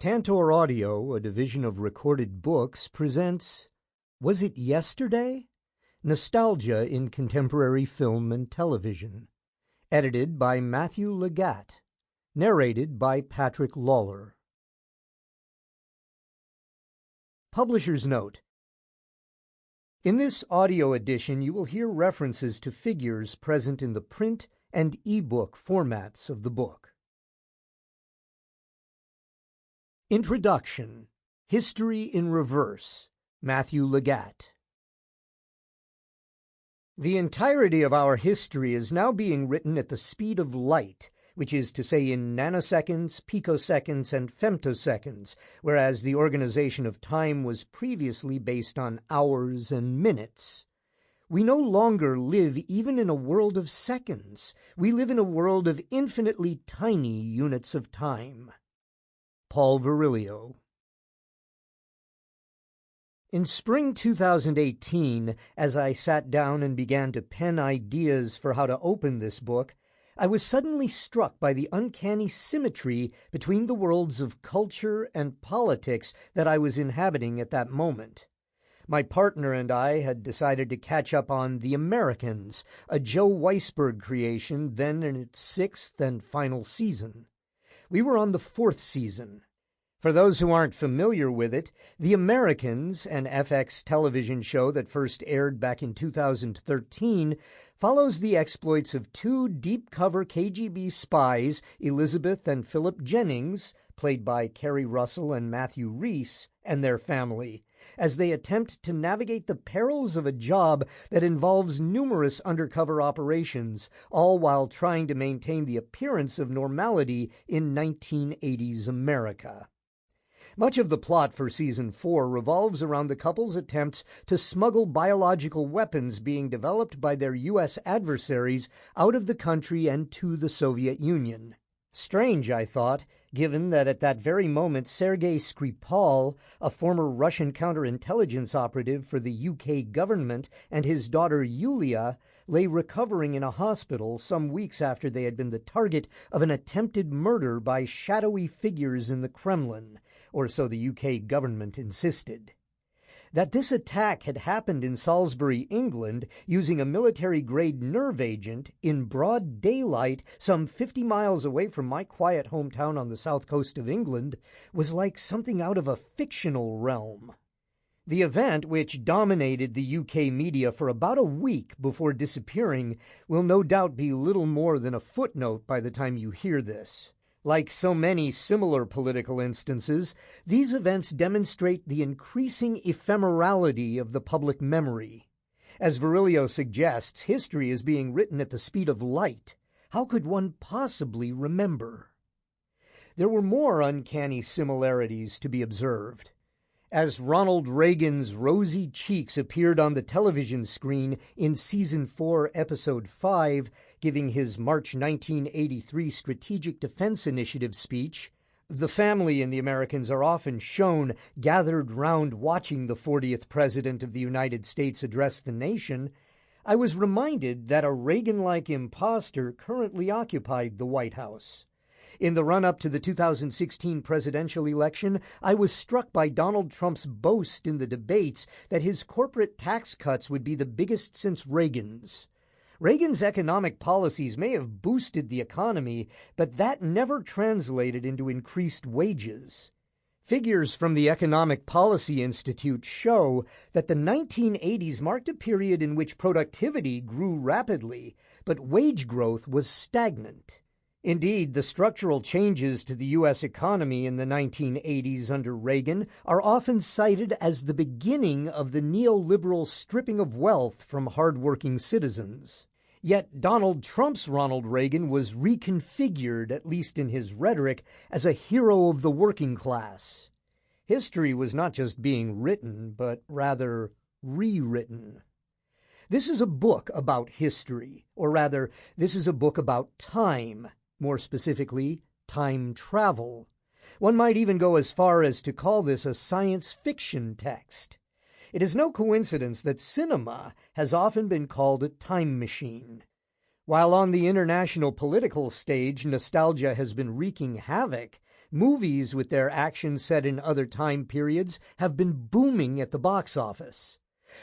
Tantor Audio, a division of Recorded Books, presents Was It Yesterday? Nostalgia in Contemporary Film and Television. Edited by Matthew Leggatt. Narrated by Patrick Lawlor. Publisher's Note: in this audio edition, you will hear references to figures present in the print and e-book formats of the book. Introduction. History in Reverse. Matthew Leggatt. The entirety of our history is now being written at the speed of light, which is to say in nanoseconds, picoseconds, and femtoseconds, whereas the organization of time was previously based on hours and minutes. We no longer live even in a world of seconds. We live in a world of infinitely tiny units of time. Paul Virilio. In spring 2018, as I sat down and began to pen ideas for how to open this book, I was suddenly struck by the uncanny symmetry between the worlds of culture and politics that I was inhabiting at that moment. My partner and I had decided to catch up on The Americans, a Joe Weisberg creation then in its sixth and final season. We were on the fourth season. For those who aren't familiar with it, The Americans, an FX television show that first aired back in 2013, follows the exploits of two deep-cover KGB spies, Elizabeth and Philip Jennings, played by Kerry Russell and Matthew Rhys, and their family, as they attempt to navigate the perils of a job that involves numerous undercover operations, all while trying to maintain the appearance of normality in 1980s America. Much of the plot for Season 4 revolves around the couple's attempts to smuggle biological weapons being developed by their U.S. adversaries out of the country and to the Soviet Union. Strange, I thought, given that at that very moment Sergei Skripal, a former Russian counterintelligence operative for the UK government, and his daughter Yulia lay recovering in a hospital some weeks after they had been the target of an attempted murder by shadowy figures in the Kremlin, or so the UK government insisted. That this attack had happened in Salisbury, England, using a military-grade nerve agent in broad daylight some 50 miles away from my quiet hometown on the south coast of England, was like something out of a fictional realm. The event, which dominated the UK media for about a week before disappearing, will no doubt be little more than a footnote by the time you hear this. Like so many similar political instances, these events demonstrate the increasing ephemerality of the public memory. As Virilio suggests, history is being written at the speed of light. How could one possibly remember? There were more uncanny similarities to be observed. As Ronald Reagan's rosy cheeks appeared on the television screen in Season 4, Episode 5, giving his March 1983 Strategic Defense Initiative speech, the family in The Americans are often shown gathered round watching the 40th President of the United States address the nation. I was reminded that a Reagan-like imposter currently occupied the White House. In the run-up to the 2016 presidential election, I was struck by Donald Trump's boast in the debates that his corporate tax cuts would be the biggest since Reagan's. Reagan's economic policies may have boosted the economy, but that never translated into increased wages. Figures from the Economic Policy Institute show that the 1980s marked a period in which productivity grew rapidly, but wage growth was stagnant. Indeed, the structural changes to the U.S. economy in the 1980s under Reagan are often cited as the beginning of the neoliberal stripping of wealth from hardworking citizens. Yet Donald Trump's Ronald Reagan was reconfigured, at least in his rhetoric, as a hero of the working class. History was not just being written, but rather rewritten. This is a book about history, or rather, this is a book about time. More specifically, time travel. One might even go as far as to call this a science fiction text. It is no coincidence that cinema has often been called a time machine. While on the international political stage, nostalgia has been wreaking havoc, movies with their action set in other time periods have been booming at the box office.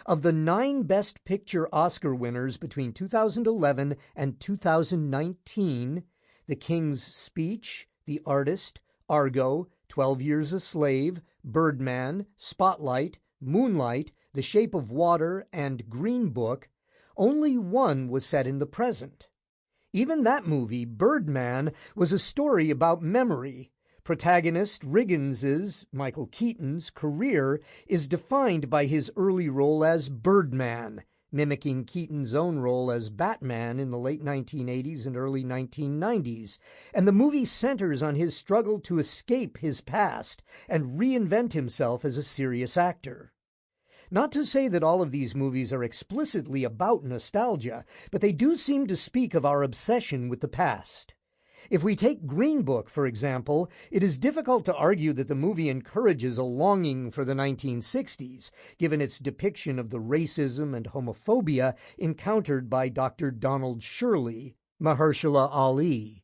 Of the 9 Best Picture Oscar winners between 2011 and 2019, The King's Speech, The Artist, Argo, 12 Years a Slave, Birdman, Spotlight, Moonlight, The Shape of Water, and Green Book, only one was set in the present. Even that movie, Birdman, was a story about memory. Protagonist Riggins's, Michael Keaton's, career is defined by his early role as Birdman, mimicking Keaton's own role as Batman in the late 1980s and early 1990s, and the movie centers on his struggle to escape his past and reinvent himself as a serious actor. Not to say that all of these movies are explicitly about nostalgia, but they do seem to speak of our obsession with the past. If we take Green Book, for example, it is difficult to argue that the movie encourages a longing for the 1960s, given its depiction of the racism and homophobia encountered by Dr. Donald Shirley, Mahershala Ali.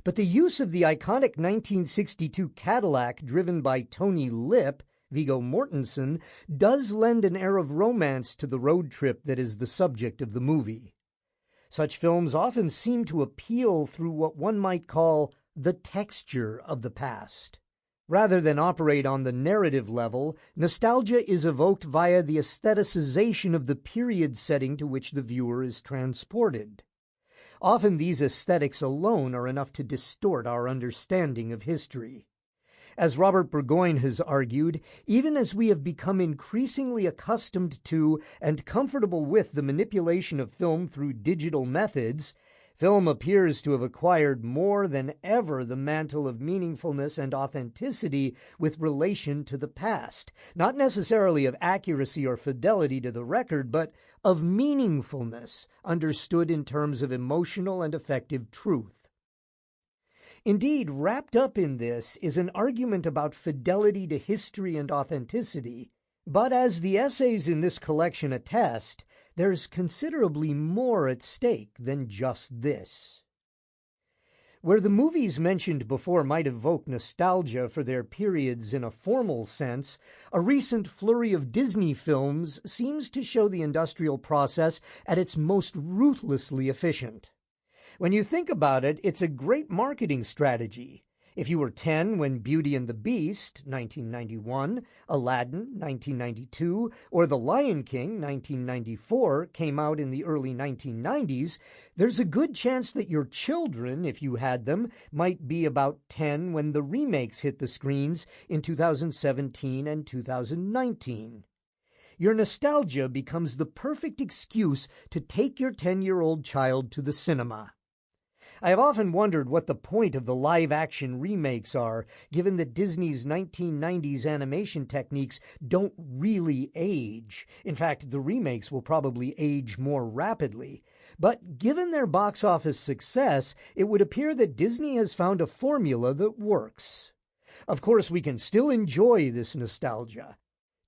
But the use of the iconic 1962 Cadillac driven by Tony Lip, Viggo Mortensen, does lend an air of romance to the road trip that is the subject of the movie. Such films often seem to appeal through what one might call the texture of the past. Rather than operate on the narrative level, nostalgia is evoked via the aestheticization of the period setting to which the viewer is transported. Often these aesthetics alone are enough to distort our understanding of history. As Robert Burgoyne has argued, even as we have become increasingly accustomed to and comfortable with the manipulation of film through digital methods, film appears to have acquired more than ever the mantle of meaningfulness and authenticity with relation to the past, not necessarily of accuracy or fidelity to the record, but of meaningfulness, understood in terms of emotional and affective truth. Indeed, wrapped up in this is an argument about fidelity to history and authenticity, but as the essays in this collection attest, there's considerably more at stake than just this. Where the movies mentioned before might evoke nostalgia for their periods in a formal sense, a recent flurry of Disney films seems to show the industrial process at its most ruthlessly efficient. When you think about it, it's a great marketing strategy. If you were 10 when Beauty and the Beast, 1991, Aladdin, 1992, or The Lion King, 1994, came out in the early 1990s, there's a good chance that your children, if you had them, might be about 10 when the remakes hit the screens in 2017 and 2019. Your nostalgia becomes the perfect excuse to take your 10-year-old child to the cinema. I have often wondered what the point of the live-action remakes are, given that Disney's 1990s animation techniques don't really age. In fact, the remakes will probably age more rapidly. But given their box office success, it would appear that Disney has found a formula that works. Of course, we can still enjoy this nostalgia.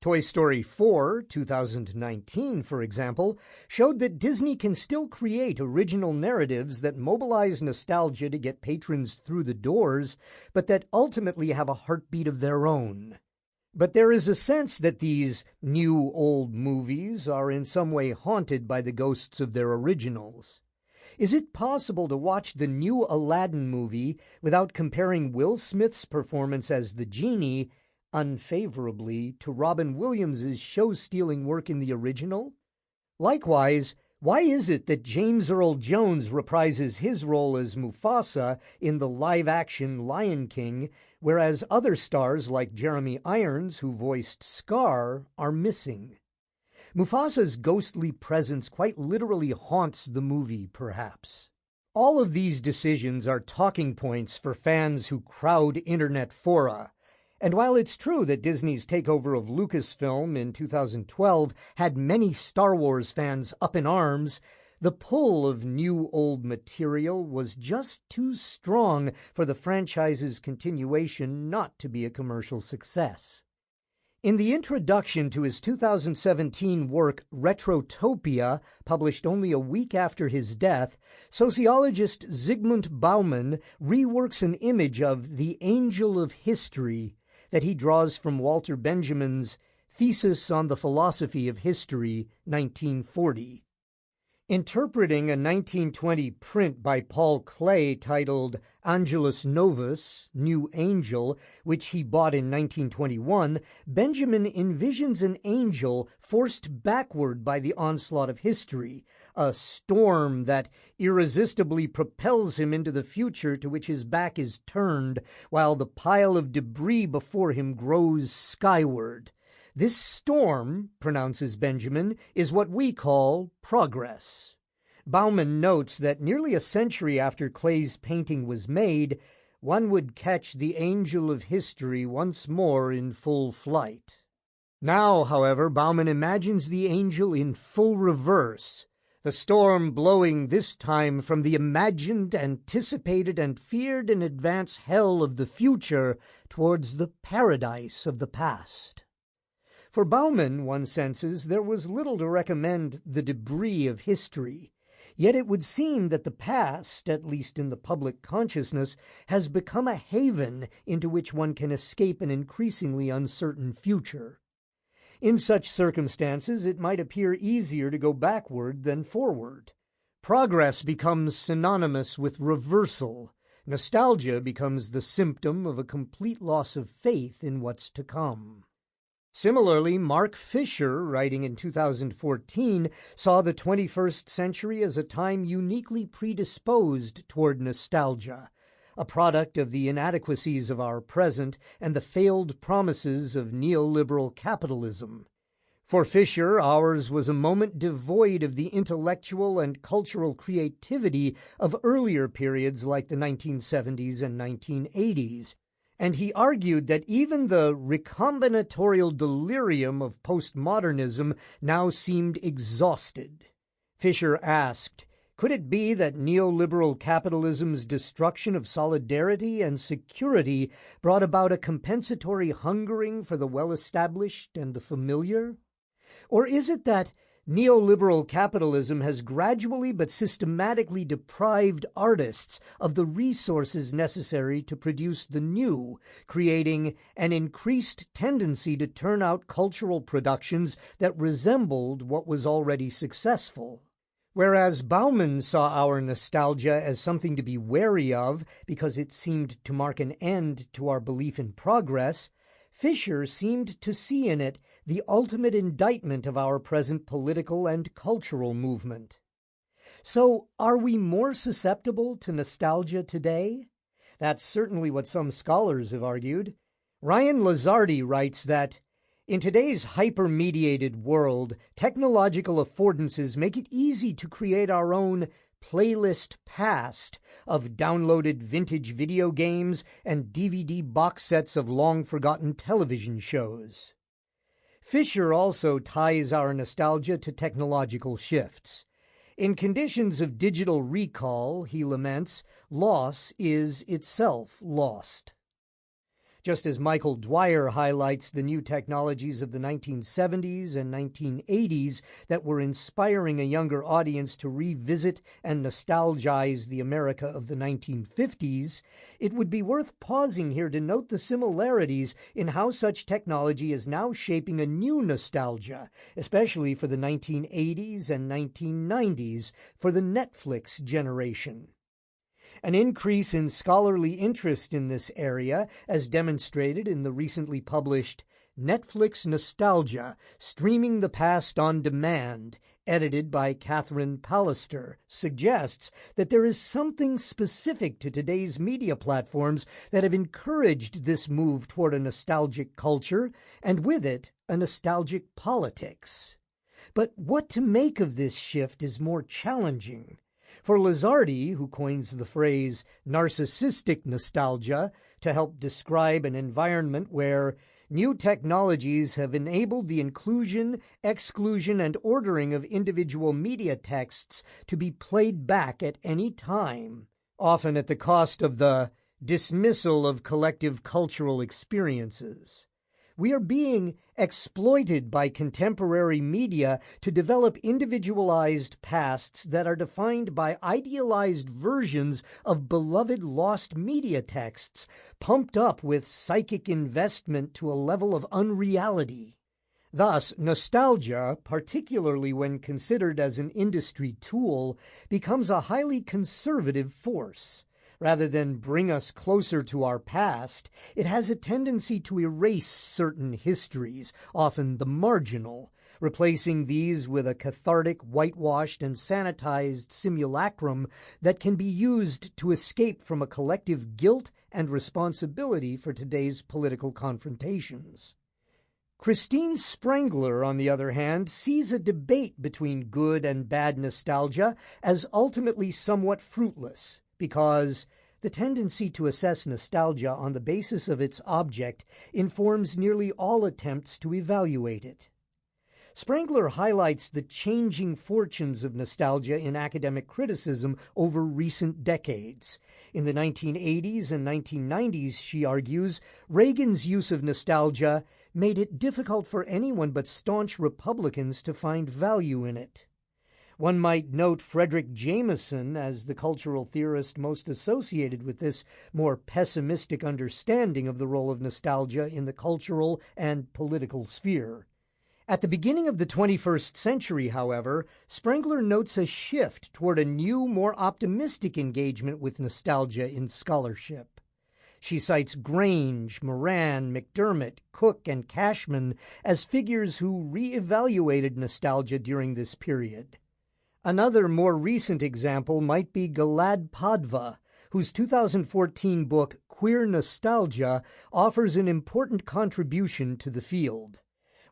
Toy Story 4, 2019, for example, showed that Disney can still create original narratives that mobilize nostalgia to get patrons through the doors, but that ultimately have a heartbeat of their own. But there is a sense that these new old movies are in some way haunted by the ghosts of their originals. Is it possible to watch the new Aladdin movie without comparing Will Smith's performance as the genie unfavorably to Robin Williams's show-stealing work in the original? Likewise, why is it that James Earl Jones reprises his role as Mufasa in the live-action Lion King, whereas other stars like Jeremy Irons, who voiced Scar, are missing? Mufasa's ghostly presence quite literally haunts the movie, perhaps. All of these decisions are talking points for fans who crowd internet fora. And while it's true that Disney's takeover of Lucasfilm in 2012 had many Star Wars fans up in arms, the pull of new old material was just too strong for the franchise's continuation not to be a commercial success. In the introduction to his 2017 work Retrotopia, published only a week after his death, sociologist Zygmunt Bauman reworks an image of the angel of history that he draws from Walter Benjamin's Thesis on the Philosophy of History, 1940. Interpreting a 1920 print by Paul Klee titled Angelus Novus, New Angel, which he bought in 1921, Benjamin envisions an angel forced backward by the onslaught of history, a storm that irresistibly propels him into the future to which his back is turned, while the pile of debris before him grows skyward. This storm, pronounces Benjamin, is what we call progress. Bauman notes that nearly a century after Klee's painting was made, one would catch the angel of history once more in full flight. Now, however, Bauman imagines the angel in full reverse, the storm blowing this time from the imagined, anticipated, and feared in advance hell of the future towards the paradise of the past. For Bauman, one senses, there was little to recommend the debris of history, yet it would seem that the past, at least in the public consciousness, has become a haven into which one can escape an increasingly uncertain future. In such circumstances, it might appear easier to go backward than forward. Progress becomes synonymous with reversal. Nostalgia becomes the symptom of a complete loss of faith in what's to come. Similarly, Mark Fisher, writing in 2014, saw the 21st century as a time uniquely predisposed toward nostalgia, a product of the inadequacies of our present and the failed promises of neoliberal capitalism. For Fisher, ours was a moment devoid of the intellectual and cultural creativity of earlier periods like the 1970s and 1980s. And he argued that even the recombinatorial delirium of postmodernism now seemed exhausted. Fisher asked, could it be that neoliberal capitalism's destruction of solidarity and security brought about a compensatory hungering for the well-established and the familiar? Or is it that neoliberal capitalism has gradually but systematically deprived artists of the resources necessary to produce the new, creating an increased tendency to turn out cultural productions that resembled what was already successful? Whereas Bauman saw our nostalgia as something to be wary of because it seemed to mark an end to our belief in progress, Fisher seemed to see in it the ultimate indictment of our present political and cultural movement. So, are we more susceptible to nostalgia today? That's certainly what some scholars have argued. Ryan Lazardi writes that, in today's hyper-mediated world, technological affordances make it easy to create our own playlist past of downloaded vintage video games and DVD box sets of long-forgotten television shows. Fisher also ties our nostalgia to technological shifts. In conditions of digital recall, he laments, loss is itself lost. Just as Michael Dwyer highlights the new technologies of the 1970s and 1980s that were inspiring a younger audience to revisit and nostalgize the America of the 1950s, it would be worth pausing here to note the similarities in how such technology is now shaping a new nostalgia, especially for the 1980s and 1990s, for the Netflix generation. An increase in scholarly interest in this area, as demonstrated in the recently published Netflix Nostalgia, Streaming the Past on Demand, edited by Catherine Pallister, suggests that there is something specific to today's media platforms that have encouraged this move toward a nostalgic culture, and with it, a nostalgic politics. But what to make of this shift is more challenging. For Lazardi, who coins the phrase narcissistic nostalgia to help describe an environment where new technologies have enabled the inclusion, exclusion, and ordering of individual media texts to be played back at any time, often at the cost of the dismissal of collective cultural experiences. We are being exploited by contemporary media to develop individualized pasts that are defined by idealized versions of beloved lost media texts, pumped up with psychic investment to a level of unreality. Thus, nostalgia, particularly when considered as an industry tool, becomes a highly conservative force. Rather than bring us closer to our past, it has a tendency to erase certain histories, often the marginal, replacing these with a cathartic, whitewashed, and sanitized simulacrum that can be used to escape from a collective guilt and responsibility for today's political confrontations. Christine Sprengler, on the other hand, sees a debate between good and bad nostalgia as ultimately somewhat fruitless, because the tendency to assess nostalgia on the basis of its object informs nearly all attempts to evaluate it. Sprengler highlights the changing fortunes of nostalgia in academic criticism over recent decades. In the 1980s and 1990s, she argues, Reagan's use of nostalgia made it difficult for anyone but staunch Republicans to find value in it. One might note Frederick Jameson as the cultural theorist most associated with this more pessimistic understanding of the role of nostalgia in the cultural and political sphere. At the beginning of the 21st century, however, Sprengler notes a shift toward a new, more optimistic engagement with nostalgia in scholarship. She cites Grange, Moran, McDermott, Cook, and Cashman as figures who re-evaluated nostalgia during this period. Another more recent example might be Gilad Padva, whose 2014 book Queer Nostalgia offers an important contribution to the field.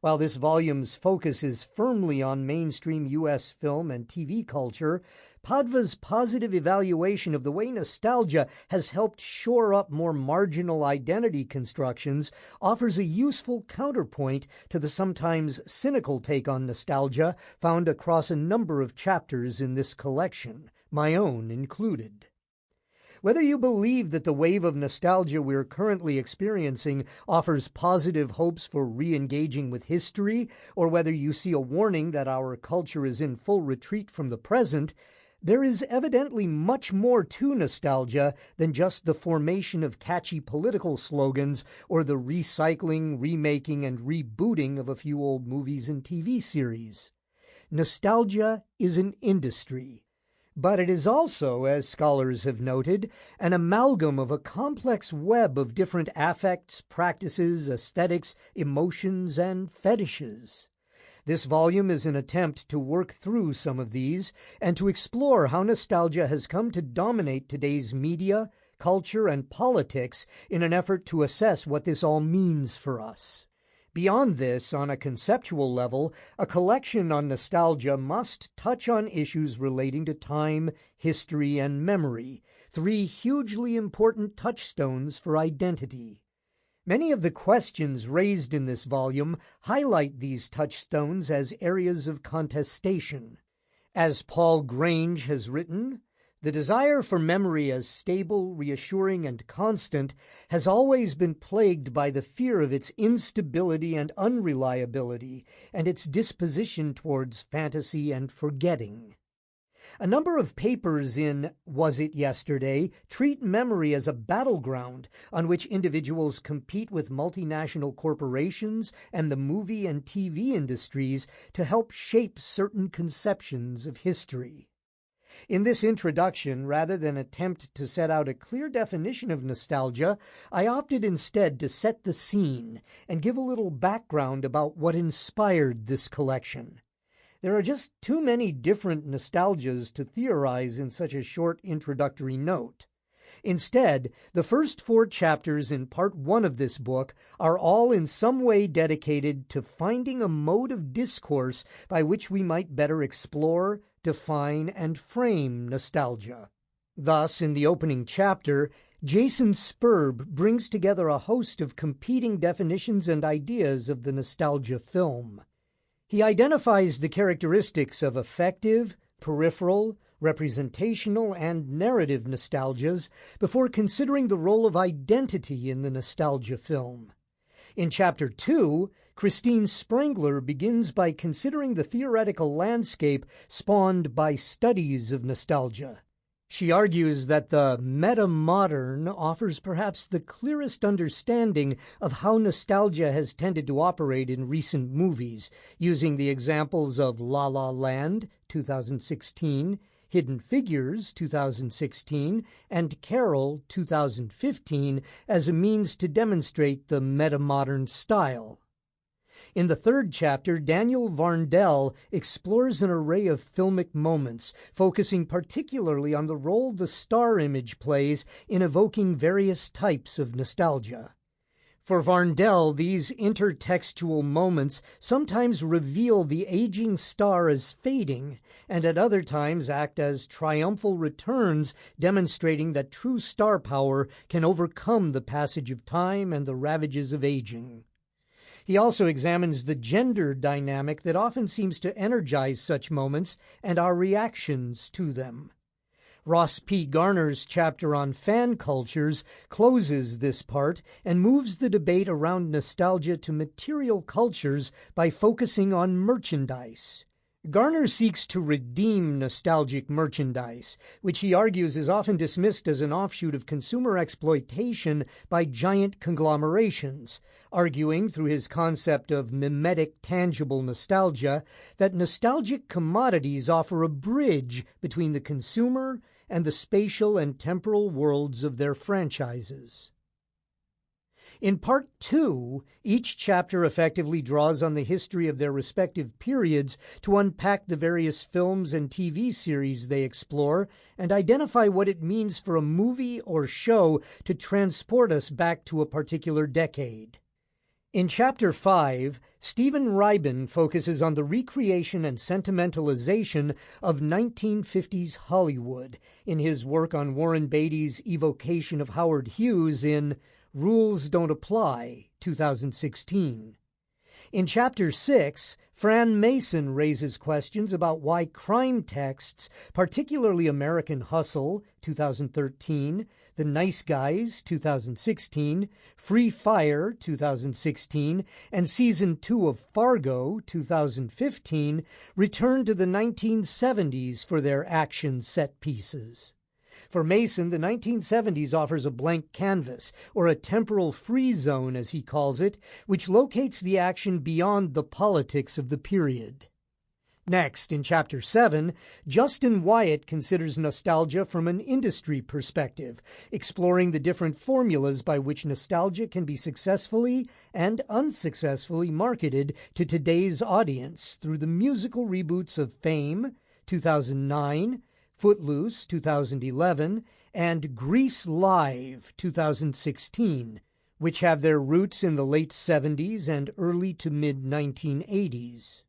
While this volume's focus is firmly on mainstream U.S. film and TV culture, Padva's positive evaluation of the way nostalgia has helped shore up more marginal identity constructions offers a useful counterpoint to the sometimes cynical take on nostalgia found across a number of chapters in this collection, my own included. Whether you believe that the wave of nostalgia we're currently experiencing offers positive hopes for re-engaging with history, or whether you see a warning that our culture is in full retreat from the present, there is evidently much more to nostalgia than just the formation of catchy political slogans or the recycling, remaking, and rebooting of a few old movies and TV series. Nostalgia is an industry. But it is also, as scholars have noted, an amalgam of a complex web of different affects, practices, aesthetics, emotions, and fetishes. This volume is an attempt to work through some of these and to explore how nostalgia has come to dominate today's media, culture, and politics in an effort to assess what this all means for us. Beyond this, on a conceptual level, a collection on nostalgia must touch on issues relating to time, history, and memory, three hugely important touchstones for identity. Many of the questions raised in this volume highlight these touchstones as areas of contestation. As Paul Grange has written, the desire for memory as stable, reassuring, and constant has always been plagued by the fear of its instability and unreliability, and its disposition towards fantasy and forgetting. A number of papers in Was It Yesterday treat memory as a battleground on which individuals compete with multinational corporations and the movie and TV industries to help shape certain conceptions of history. In this introduction, rather than attempt to set out a clear definition of nostalgia, I opted instead to set the scene and give a little background about what inspired this collection. There are just too many different nostalgias to theorize in such a short introductory note. Instead, the first 4 chapters in Part 1 of this book are all in some way dedicated to finding a mode of discourse by which we might better explore, define, and frame nostalgia. Thus, in the opening chapter, Jason Spurb brings together a host of competing definitions and ideas of the nostalgia film. He identifies the characteristics of affective, peripheral, representational, and narrative nostalgias before considering the role of identity in the nostalgia film. In Chapter 2, Christine Sprengler begins by considering the theoretical landscape spawned by studies of nostalgia. She argues that the meta-modern offers perhaps the clearest understanding of how nostalgia has tended to operate in recent movies, using the examples of La La Land, 2016, Hidden Figures, 2016, and Carol, 2015, as a means to demonstrate the meta-modern style. In the third chapter, Daniel Varndell explores an array of filmic moments, focusing particularly on the role the star image plays in evoking various types of nostalgia. For Varndell, these intertextual moments sometimes reveal the aging star as fading, and at other times act as triumphal returns, demonstrating that true star power can overcome the passage of time and the ravages of aging. He also examines the gender dynamic that often seems to energize such moments and our reactions to them. Ross P. Garner's chapter on fan cultures closes this part and moves the debate around nostalgia to material cultures by focusing on merchandise. Garner seeks to redeem nostalgic merchandise, which he argues is often dismissed as an offshoot of consumer exploitation by giant conglomerations, arguing through his concept of mimetic tangible nostalgia that nostalgic commodities offer a bridge between the consumer and the spatial and temporal worlds of their franchises. In Part 2, each chapter effectively draws on the history of their respective periods to unpack the various films and TV series they explore and identify what it means for a movie or show to transport us back to a particular decade. In Chapter 5, Stephen Ribin focuses on the recreation and sentimentalization of 1950s Hollywood in his work on Warren Beatty's evocation of Howard Hughes in Rules Don't Apply, 2016. In Chapter 6, Fran Mason raises questions about why crime texts, particularly American Hustle, 2013, The Nice Guys, 2016, Free Fire, 2016, and Season 2 of Fargo, 2015, return to the 1970s for their action set pieces. For Mason, the 1970s offers a blank canvas, or a temporal free zone, as he calls it, which locates the action beyond the politics of the period. Next, in Chapter 7, Justin Wyatt considers nostalgia from an industry perspective, exploring the different formulas by which nostalgia can be successfully and unsuccessfully marketed to today's audience through the musical reboots of Fame, 2009, Footloose, 2011, and Grease Live, 2016, which have their roots in the late 70s and early to mid-1980s.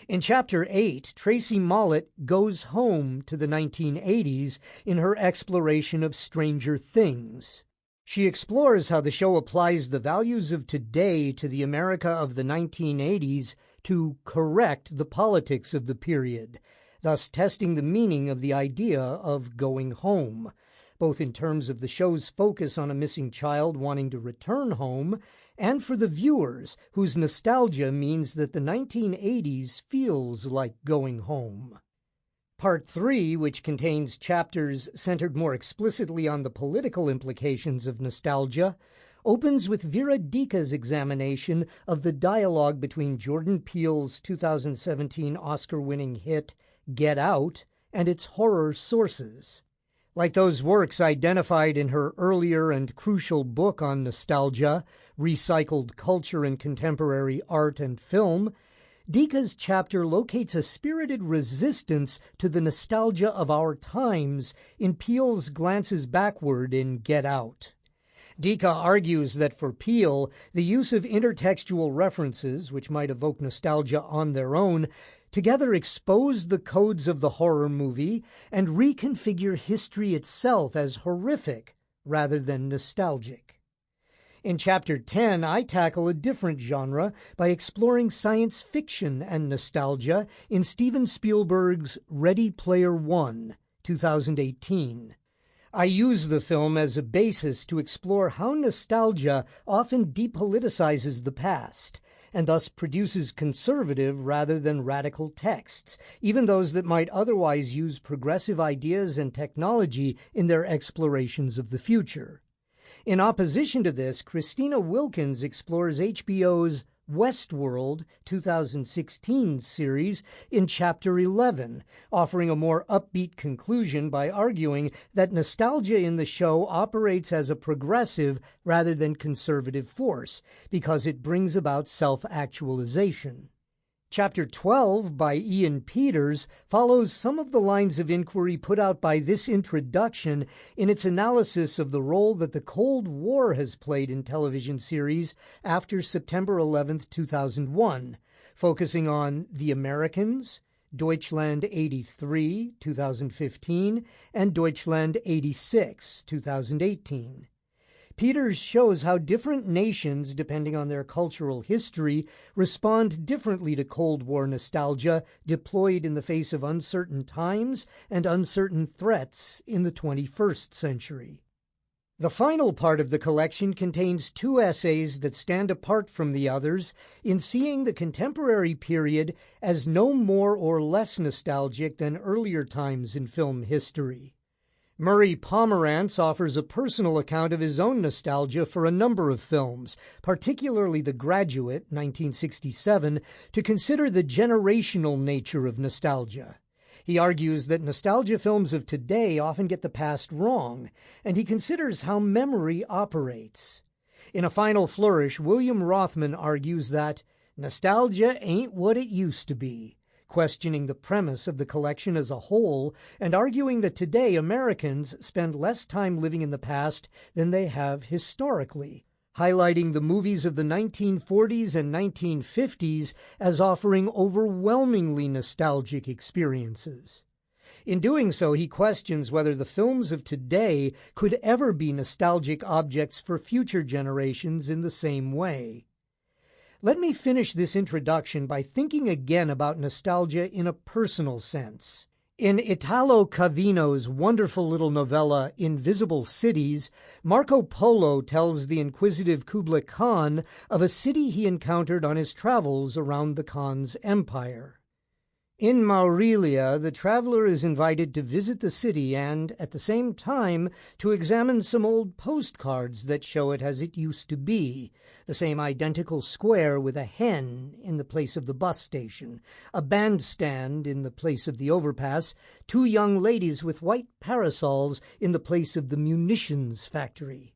In Chapter 8, Tracy Mollett goes home to the 1980s in her exploration of Stranger Things. She explores how the show applies the values of today to the America of the 1980s to correct the politics of the period, thus testing the meaning of the idea of going home, both in terms of the show's focus on a missing child wanting to return home, and for the viewers whose nostalgia means that the 1980s feels like going home. Part 3, which contains chapters centered more explicitly on the political implications of nostalgia, opens with Vera Dika's examination of the dialogue between Jordan Peele's 2017 Oscar-winning hit Get Out and its horror sources. Like those works identified in her earlier and crucial book on nostalgia, Recycled Culture in Contemporary Art and Film, Dika's chapter locates a spirited resistance to the nostalgia of our times in Peele's glances backward in Get Out. Dika argues that for Peele, the use of intertextual references, which might evoke nostalgia on their own, together expose the codes of the horror movie and reconfigure history itself as horrific rather than nostalgic. In Chapter 10, I tackle a different genre by exploring science fiction and nostalgia in Steven Spielberg's Ready Player One, 2018. I use the film as a basis to explore how nostalgia often depoliticizes the past, and thus produces conservative rather than radical texts, even those that might otherwise use progressive ideas and technology in their explorations of the future. In opposition to this, Christina Wilkins explores HBO's Westworld 2016 series in Chapter 11, offering a more upbeat conclusion by arguing that nostalgia in the show operates as a progressive rather than conservative force because it brings about self-actualization. Chapter 12 by Ian Peters follows some of the lines of inquiry put out by this introduction in its analysis of the role that the Cold War has played in television series after September 11, 2001, focusing on The Americans, Deutschland 83, 2015, and Deutschland 86, 2018. Peters shows how different nations, depending on their cultural history, respond differently to Cold War nostalgia deployed in the face of uncertain times and uncertain threats in the 21st century. The final part of the collection contains two essays that stand apart from the others in seeing the contemporary period as no more or less nostalgic than earlier times in film history. Murray Pomerantz offers a personal account of his own nostalgia for a number of films, particularly The Graduate, 1967, to consider the generational nature of nostalgia. He argues that nostalgia films of today often get the past wrong, and he considers how memory operates. In a final flourish, William Rothman argues that nostalgia ain't what it used to be, questioning the premise of the collection as a whole and arguing that today Americans spend less time living in the past than they have historically, highlighting the movies of the 1940s and 1950s as offering overwhelmingly nostalgic experiences. In doing so, he questions whether the films of today could ever be nostalgic objects for future generations in the same way. Let me finish this introduction by thinking again about nostalgia in a personal sense. In Italo Calvino's wonderful little novella Invisible Cities, Marco Polo tells the inquisitive Kublai Khan of a city he encountered on his travels around the Khan's empire. In Maurelia, the traveler is invited to visit the city and, at the same time, to examine some old postcards that show it as it used to be, the same identical square with a hen in the place of the bus station, a bandstand in the place of the overpass, two young ladies with white parasols in the place of the munitions factory.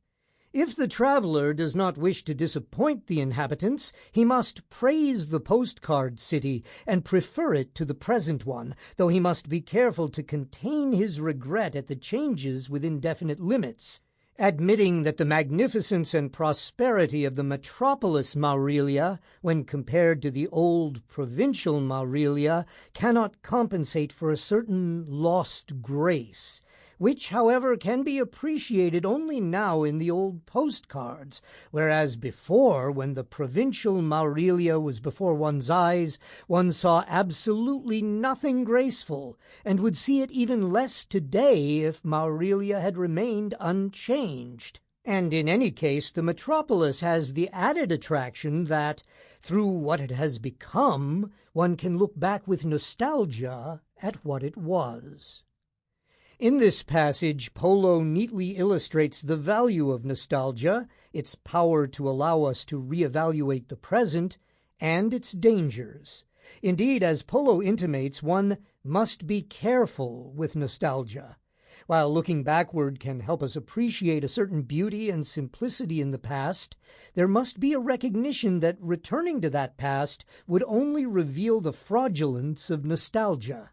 If the traveler does not wish to disappoint the inhabitants, he must praise the postcard city and prefer it to the present one, though he must be careful to contain his regret at the changes within definite limits, admitting that the magnificence and prosperity of the metropolis Maurelia, when compared to the old provincial Maurelia, cannot compensate for a certain lost grace, which, however, can be appreciated only now in the old postcards, whereas before, when the provincial Maurelia was before one's eyes, one saw absolutely nothing graceful, and would see it even less today if Maurelia had remained unchanged. And in any case, the metropolis has the added attraction that, through what it has become, one can look back with nostalgia at what it was. In this passage, Polo neatly illustrates the value of nostalgia, its power to allow us to reevaluate the present, and its dangers. Indeed, as Polo intimates, one must be careful with nostalgia. While looking backward can help us appreciate a certain beauty and simplicity in the past, there must be a recognition that returning to that past would only reveal the fraudulence of nostalgia.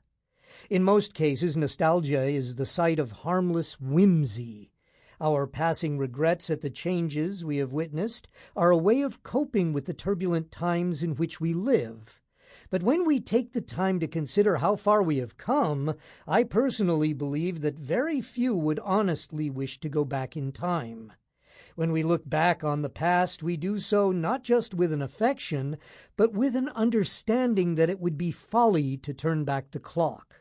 In most cases, nostalgia is the site of harmless whimsy. Our passing regrets at the changes we have witnessed are a way of coping with the turbulent times in which we live. But when we take the time to consider how far we have come, I personally believe that very few would honestly wish to go back in time. When we look back on the past, we do so not just with an affection, but with an understanding that it would be folly to turn back the clock.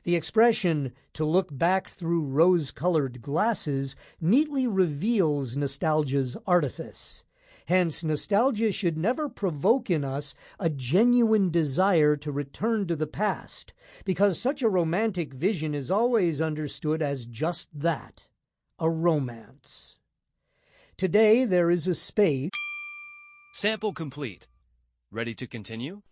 The expression, "to look back through rose-colored glasses," neatly reveals nostalgia's artifice. Hence, nostalgia should never provoke in us a genuine desire to return to the past, because such a romantic vision is always understood as just that, a romance. Today there is a space. Sample complete. Ready to continue?